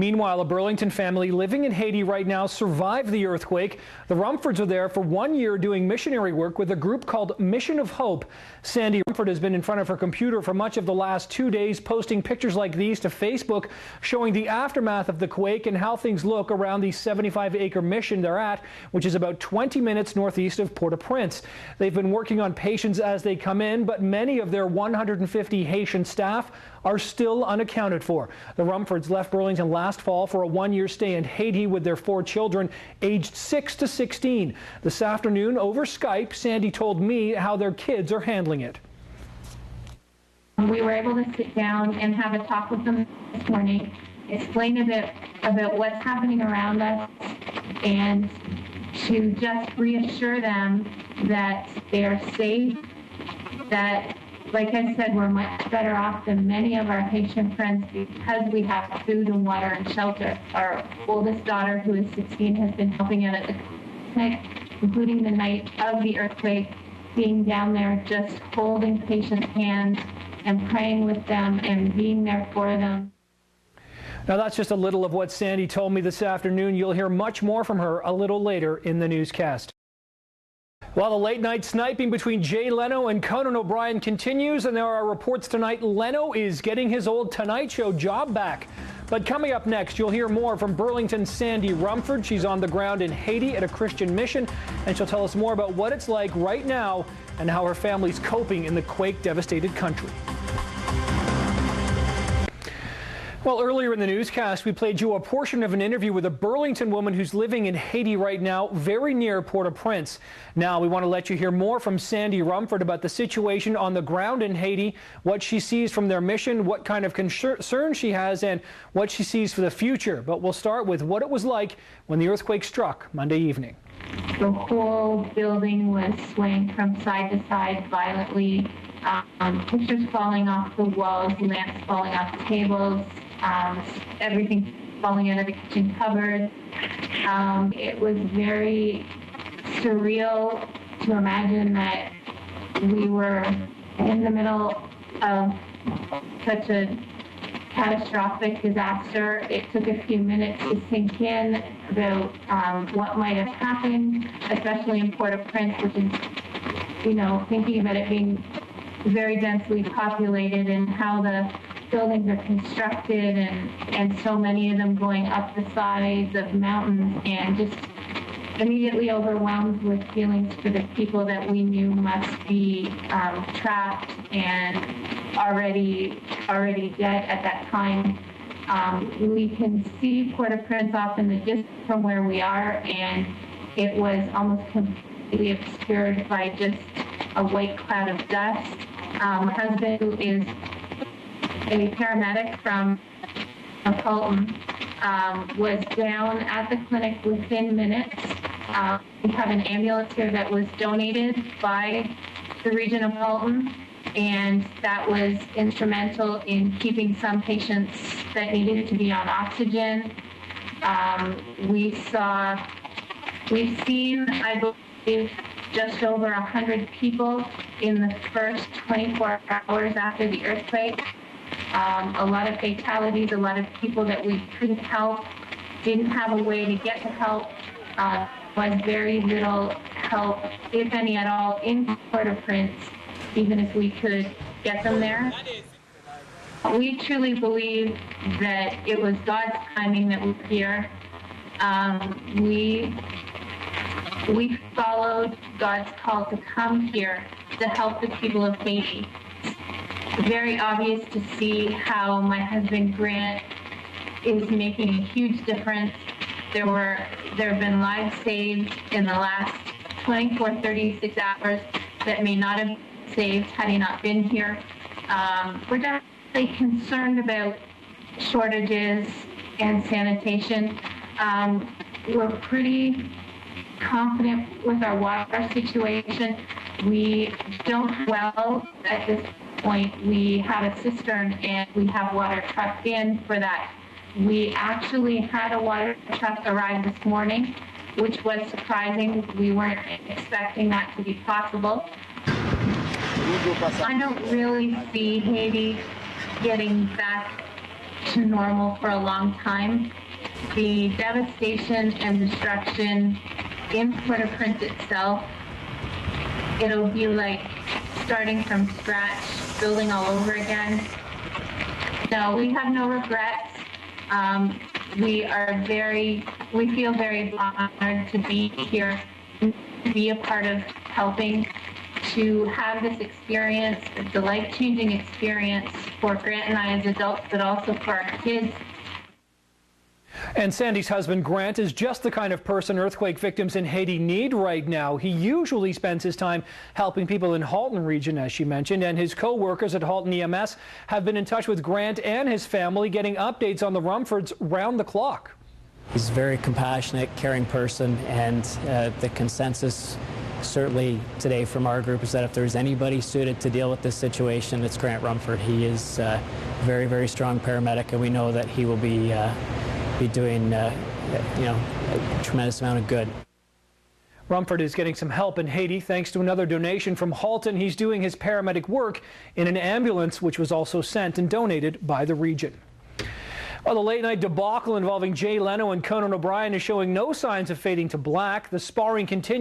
Meanwhile, a Burlington family living in Haiti right now survived the earthquake. The Rumfords are there for 1 year doing missionary work with a group called Mission of Hope. Sandy Rumford has been in front of her computer for much of the last 2 days, posting pictures like these to Facebook showing the aftermath of the quake and how things look around the 75-acre mission they're at, which is about 20 minutes northeast of Port-au-Prince. They've been working on patients as they come in, but many of their 150 Haitian staff are still unaccounted for. The Rumfords left Burlington last fall for a 1-year stay in Haiti with their 4 children aged 6 to 16. This afternoon over Skype, Sandy told me how their kids are handling it. We were able to sit down and have a talk with them this morning, explain a bit about what's happening around us, and to just reassure them that they are safe, that, like I said, we're much better off than many of our Haitian friends because we have food and water and shelter. Our oldest daughter, who is 16, has been helping out at the clinic, including the night of the earthquake, being down there just holding patients' hands and praying with them and being there for them. Now that's just a little of what Sandy told me this afternoon. You'll hear much more from her a little later in the newscast. While the late-night sniping between Jay Leno and Conan O'Brien continues, and there are reports tonight Leno is getting his old Tonight Show job back. But coming up next, you'll hear more from Burlington's Sandy Rumford. She's on the ground in Haiti at a Christian mission, and she'll tell us more about what it's like right now and how her family's coping in the quake-devastated country. Well, earlier in the newscast, we played you a portion of an interview with a Burlington woman who's living in Haiti right now, very near Port-au-Prince. Now, we want to let you hear more from Sandy Rumford about the situation on the ground in Haiti, what she sees from their mission, what kind of concern she has, and what she sees for the future. But we'll start with what it was like when the earthquake struck Monday evening. The whole building was swaying from side to side violently. Pictures falling off the walls, lamps falling off the tables. Everything falling out of the kitchen cupboard. It was very surreal to imagine that we were in the middle of such a catastrophic disaster. It took a few minutes to sink in about what might have happened, especially in Port-au-Prince, which is, thinking about it being very densely populated and how the buildings are constructed and so many of them going up the sides of mountains, and just immediately overwhelmed with feelings for the people that we knew must be trapped and already dead at that time. We can see Port-au-Prince off in the distance from where we are, and it was almost completely obscured by just a white cloud of dust. My husband, who is a paramedic from Fulton, was down at the clinic within minutes. We have an ambulance here that was donated by the region of Fulton, and that was instrumental in keeping some patients that needed to be on oxygen. We've seen, I believe, just over 100 people in the first 24 hours after the earthquake. A lot of fatalities, a lot of people that we couldn't help, didn't have a way to get to help, was very little help, if any at all, in Port-au-Prince, even if we could get them there. We truly believe that it was God's timing that we're here. We followed God's call to come here to help the people of Haiti. Very obvious to see how my husband Grant is making a huge difference. There have been lives saved in the last 24, 36 hours that may not have been saved had he not been here. We're definitely concerned about shortages and sanitation. We're pretty confident with our water situation. We don't well at this point. We have a cistern and we have water trucked in for that. We actually had a water truck arrive this morning, which was surprising. We weren't expecting that to be possible. I don't really see Haiti getting back to normal for a long time. The devastation and destruction in Port-au-Prince itself, it'll be like starting from scratch, building all over again. No, we have no regrets. We feel very honored to be here, to be a part of helping to have this experience. It's a life-changing experience for Grant and I as adults, but also for our kids. And Sandy's husband, Grant, is just the kind of person earthquake victims in Haiti need right now. He usually spends his time helping people in Halton region, as she mentioned, and his co-workers at Halton EMS have been in touch with Grant and his family, getting updates on the Rumfords round the clock. He's a very compassionate, caring person, and the consensus certainly today from our group is that if there's anybody suited to deal with this situation, it's Grant Rumford. He is a very, very strong paramedic, and we know that he will be doing a tremendous amount of good. Rumford is getting some help in Haiti thanks to another donation from Halton. He's doing his paramedic work in an ambulance, which was also sent and donated by the region. Well, the late-night debacle involving Jay Leno and Conan O'Brien is showing no signs of fading to black. The sparring continues.